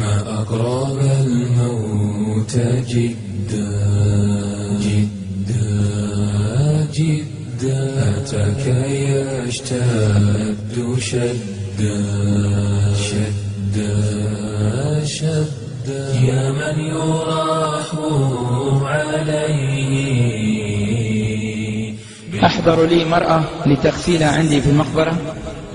ما أقرب الموت جدا جدا جدا، أتاك يشتد شدا شدا شدا، يا من يراح عليه. أحضر لي مرأة لتغسيلها عندي في المقبرة،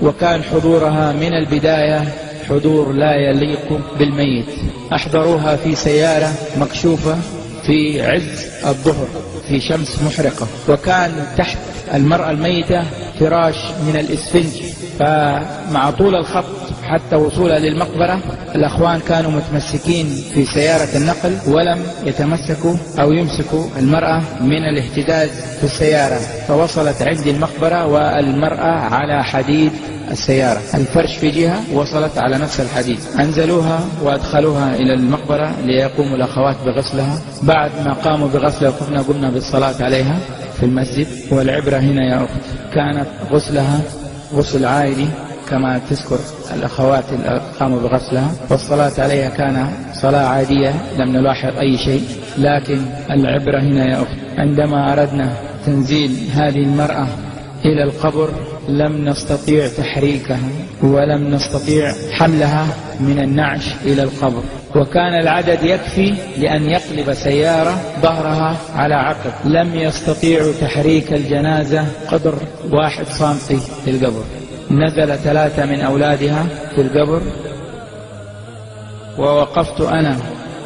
وكان حضورها من البداية حضور لا يليق بالميت. أحضروها في سيارة مكشوفة في عز الظهر في شمس محرقة، وكان تحت المرأة الميتة فراش من الإسفنج، فمع طول الخط حتى وصولها للمقبرة الأخوان كانوا متمسكين في سيارة النقل ولم يتمسكوا أو يمسكوا المرأة من الاهتزاز في السيارة، فوصلت عندي المقبرة والمرأة على حديد السيارة، الفرش في جهة وصلت على نفس الحديد. أنزلوها وأدخلوها إلى المقبرة ليقوموا الأخوات بغسلها. بعد ما قاموا بغسلها قمنا بالصلاة عليها في المسجد. والعبرة هنا يا أخت كانت غسلها غسل عائلي كما تذكر الأخوات اللي قاموا بغسلها، والصلاة عليها كان صلاة عادية لم نلاحظ أي شيء. لكن العبرة هنا يا أخت عندما أردنا تنزيل هذه المرأة إلى القبر لم نستطيع تحريكها ولم نستطيع حملها من النعش إلى القبر، وكان العدد يكفي لأن يقلب سيارة ظهرها على عقب. لم يستطيعوا تحريك الجنازة قدر 1 سنتي في القبر. نزل 3 من أولادها في القبر، ووقفت أنا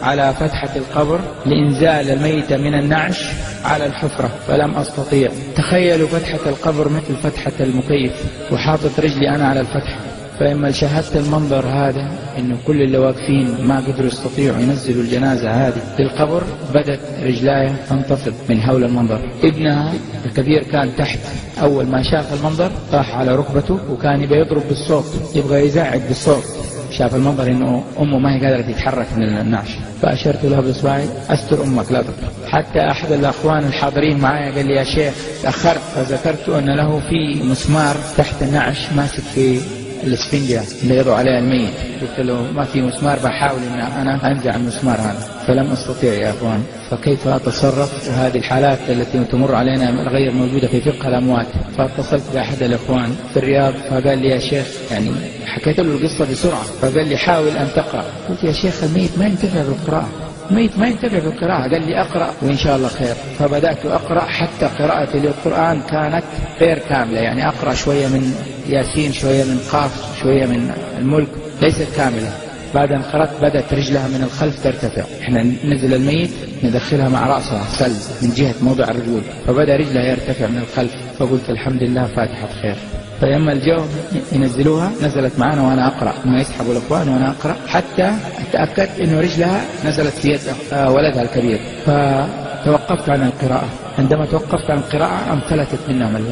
على فتحة القبر لإنزال الميت من النعش على الحفرة فلم أستطيع. تخيلوا فتحة القبر مثل فتحة المكيف وحاطط رجلي أنا على الفتحة. فإما شاهدت المنظر هذا إنه كل اللي واقفين ما قدروا يستطيعوا ينزلوا الجنازة هذه في القبر، بدت رجلاي تنتفض من حول المنظر. ابنها الكبير كان تحت، أول ما شاف المنظر طاح على ركبته وكان يبغى يضرب بالصوت، يبغى يزعج بالصوت. شاف المنظر إنه أمه ما هي قادرة تتحرك من النعش، فأشرت له بإصبعي أستر أمك لا تطلع. حتى أحد الأخوان الحاضرين معايا قال لي يا شيخ تأخرت، فذكرت أن له في مسمار تحت النعش ماسك في الاسفنجة اللي يضع عليها الميت. قلت له ما في مسمار، بحاول ان انا انزع المسمار هذا فلم استطيع يا اخوان. فكيف اتصرف؟ وهذه الحالات التي تمر علينا غير موجودة في فقه الاموات. فاتصلت باحد الاخوان في الرياض فقال لي يا شيخ، يعني حكيت له القصة بسرعة، فقال لي حاول ان تقرأ. قلت يا شيخ الميت ما ينتفع بالقراءة، الميت ما ينتبه بالقراءة. قال لي أقرأ وإن شاء الله خير. فبدأت أقرأ، حتى قراءتي للقرآن كانت غير كاملة، يعني أقرأ شوية من ياسين، شوية من قاف، شوية من الملك، ليست كاملة. بعد أن قرأت بدأت رجلها من الخلف ترتفع. إحنا ننزل الميت ندخلها مع رأسها سل من جهة موضع الرجول، فبدأ رجلها يرتفع من الخلف. فقلت الحمد لله فاتحة خير. فلما الجو ينزلوها نزلت معنا وأنا أقرأ، ما يسحبوا الأخوان وأنا أقرأ حتى أتأكد إنه رجلها نزلت في يد ولدها الكبير. فتوقفت عن القراءة. عندما توقفت عن القراءة انفلتت منهم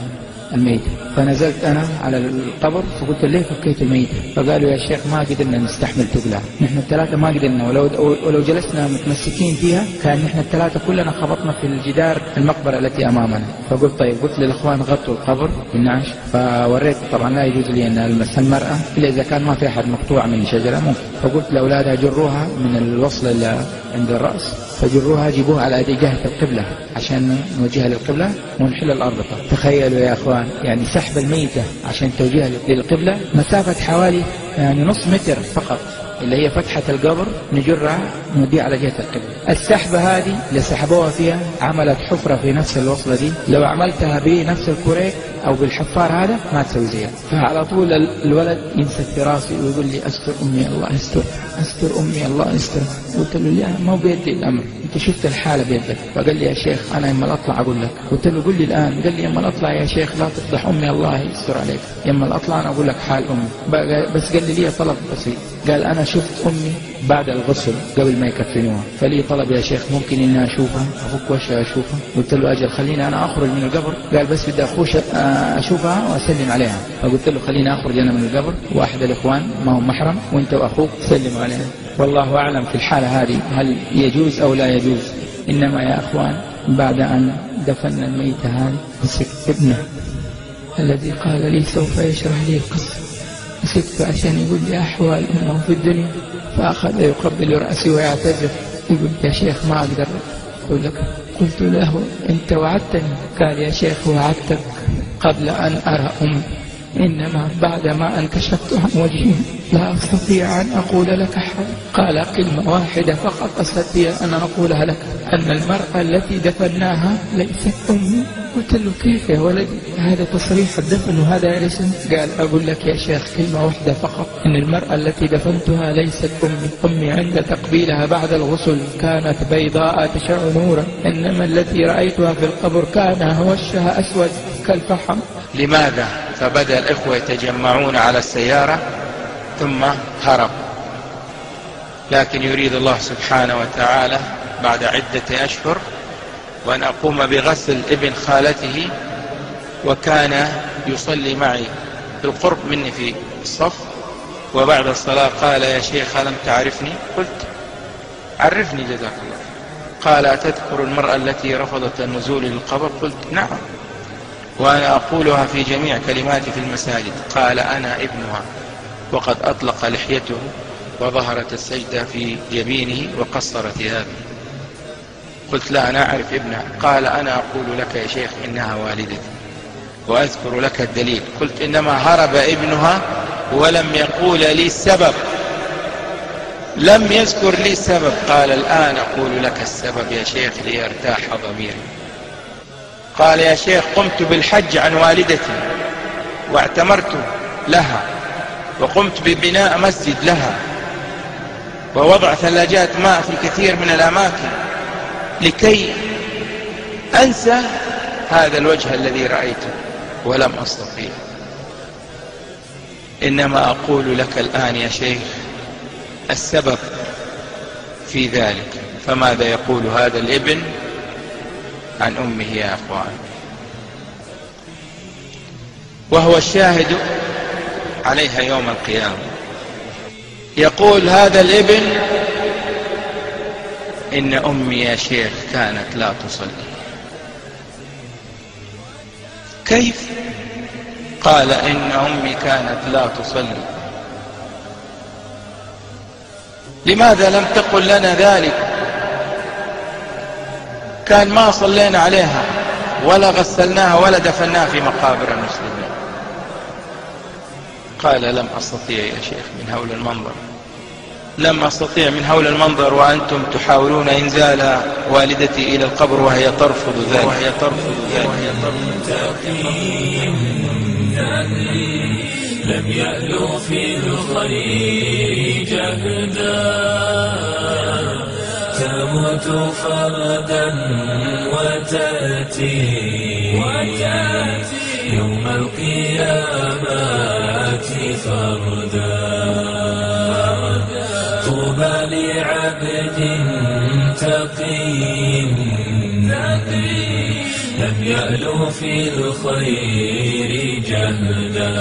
الميت. فنزلت أنا على القبر فقلت ليه فكيت الميت؟ فقالوا يا شيخ ما قدرنا نستحمل تقلع، نحن الثلاثة ما قدرنا، ولو جلسنا متمسكين فيها كان نحن الثلاثة كلنا خبطنا في الجدار المقبرة التي أمامنا. فقلت طيب، قلت للأخوان غطوا القبر بالنعش. فوريت طبعا لا يجوز لي أن ألمس المرأة إلا إذا كان ما في أحد مقطوع من شجرة ممكن. فقلت لأولادها جروها من الوصل اللي عند الرأس، فجروها جيبوها على جهة القبلة عشان نوجهها للقبلة ونحل الأرض. تخيلوا يا أخوان، يعني سحب الميتة عشان توجيهها للقبلة مسافة حوالي يعني نص متر فقط، اللي هي فتحة القبر نجرها نوديها على جهة القبلة. السحبة هذه اللي سحبوها فيها عملت حفرة في نفس الوصلة دي، لو عملتها بنفس الكوريك أو بالحفار هذا ما تسوي زيها. فعلى طول الولد يمسك في راسي ويقول لي أستر أمي الله يستر، أستر أمي الله يستر. قلت له لا ما بيدي الأمر، أنت شفت الحالة بيدك. فقال لي يا شيخ أنا يما أطلع أقول لك. قلت له قل لي الآن. قال لي يما أطلع يا شيخ لا تفضح أمي الله يستر عليك، يما أطلع أنا أقول لك حال أمي. بس قال لي طلب بسيط، قال أنا شفت أمي بعد الغسل قبل ما يكفنوها، فلي طلب يا شيخ ممكن إني أشوفها، أفك وشها أشوفها. قلت له أجل خليني أنا أخرج من القبر. قال بس بدي أخوش أشوفها وأسلم عليها. فقلت له خليني أخرج أنا من القبر وأحد الإخوان ما هو محرم وأنت وأخوك سلموا عليها. والله أعلم في الحالة هذه هل يجوز أو لا يجوز. إنما يا أخوان بعد أن دفن الميت هذا مسك ابنه الذي قال لي سوف يشرح لي القصة، مسكته عشان يقول لي أحوال أمه في الدنيا، فأخذ يقبل رأسي ويعتذر يقول يا شيخ ما أقدر أقول لك. قلت له أنت وعدتني. قال يا شيخ وعدتك قبل أن أرى أمي، إنما بعدما أن كشفت عن وجهي لا أستطيع أن أقول لك حاجة. قال كلمة واحدة فقط أستطيع أن أقولها لك، أن المرأة التي دفناها ليست أمي. قلت له كيف يا ولدي هذا تصريح الدفن وهذا يرسم؟ قال أقول لك يا شيخ كلمة واحدة فقط، إن المرأة التي دفنتها ليست أمي. أمي عند تقبيلها بعد الغسل كانت بيضاء تشع نورا، إنما التي رأيتها في القبر كان وشها أسود كالفحم. لماذا؟ فبدأ الإخوة يتجمعون على السيارة ثم هرب، لكن يريد الله سبحانه وتعالى بعد عدة أشهر وأن أقوم بغسل ابن خالته، وكان يصلي معي بالقرب مني في الصف، وبعد الصلاة قال يا شيخ ألم تعرفني؟ قلت عرفني جزاك الله. قال أتذكر المرأة التي رفضت النزول للقبر؟ قلت نعم، وأنا أقولها في جميع كلماتي في المساجد. قال أنا ابنها، وقد أطلق لحيته وظهرت السجدة في جبينه وقصرت هذه. قلت لا أنا أعرف ابنها. قال أنا أقول لك يا شيخ إنها والدتي وأذكر لك الدليل. قلت إنما هرب ابنها ولم يقول لي السبب، لم يذكر لي السبب. قال الآن أقول لك السبب يا شيخ ليرتاح ضميري. قال يا شيخ قمت بالحج عن والدتي واعتمرت لها، وقمت ببناء مسجد لها، ووضع ثلاجات ماء في كثير من الأماكن لكي أنسى هذا الوجه الذي رأيته، ولم أستطيع. إنما أقول لك الآن يا شيخ السبب في ذلك. فماذا يقول هذا الابن عن أمه يا أخوان؟ وهو الشاهد عليها يوم القيامة. يقول هذا الابن إن أمي يا شيخ كانت لا تصلي. كيف؟ قال إن أمي كانت لا تصلي. لماذا لم تقل لنا ذلك؟ كان ما صلينا عليها ولا غسلناها ولا دفناها في مقابر المسلمين. قال لم أستطيع يا شيخ من هول المنظر، لم أستطيع من هول المنظر، وأنتم تحاولون إنزال والدتي إلى القبر وهي ترفض ذلك. لم يألو في الخير جهدا، تموت فردا وتأتي يوم القيامة فردا. طوبى لعبد تقي لم يألو في الخير جهدا،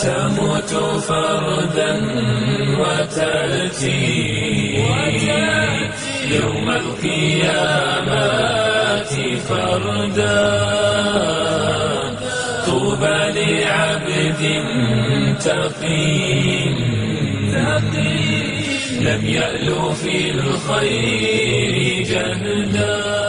تموت فردا وتأتي يوم القيامة فردا. طوبى لعبد تقي لم يألو في الخير جهدا.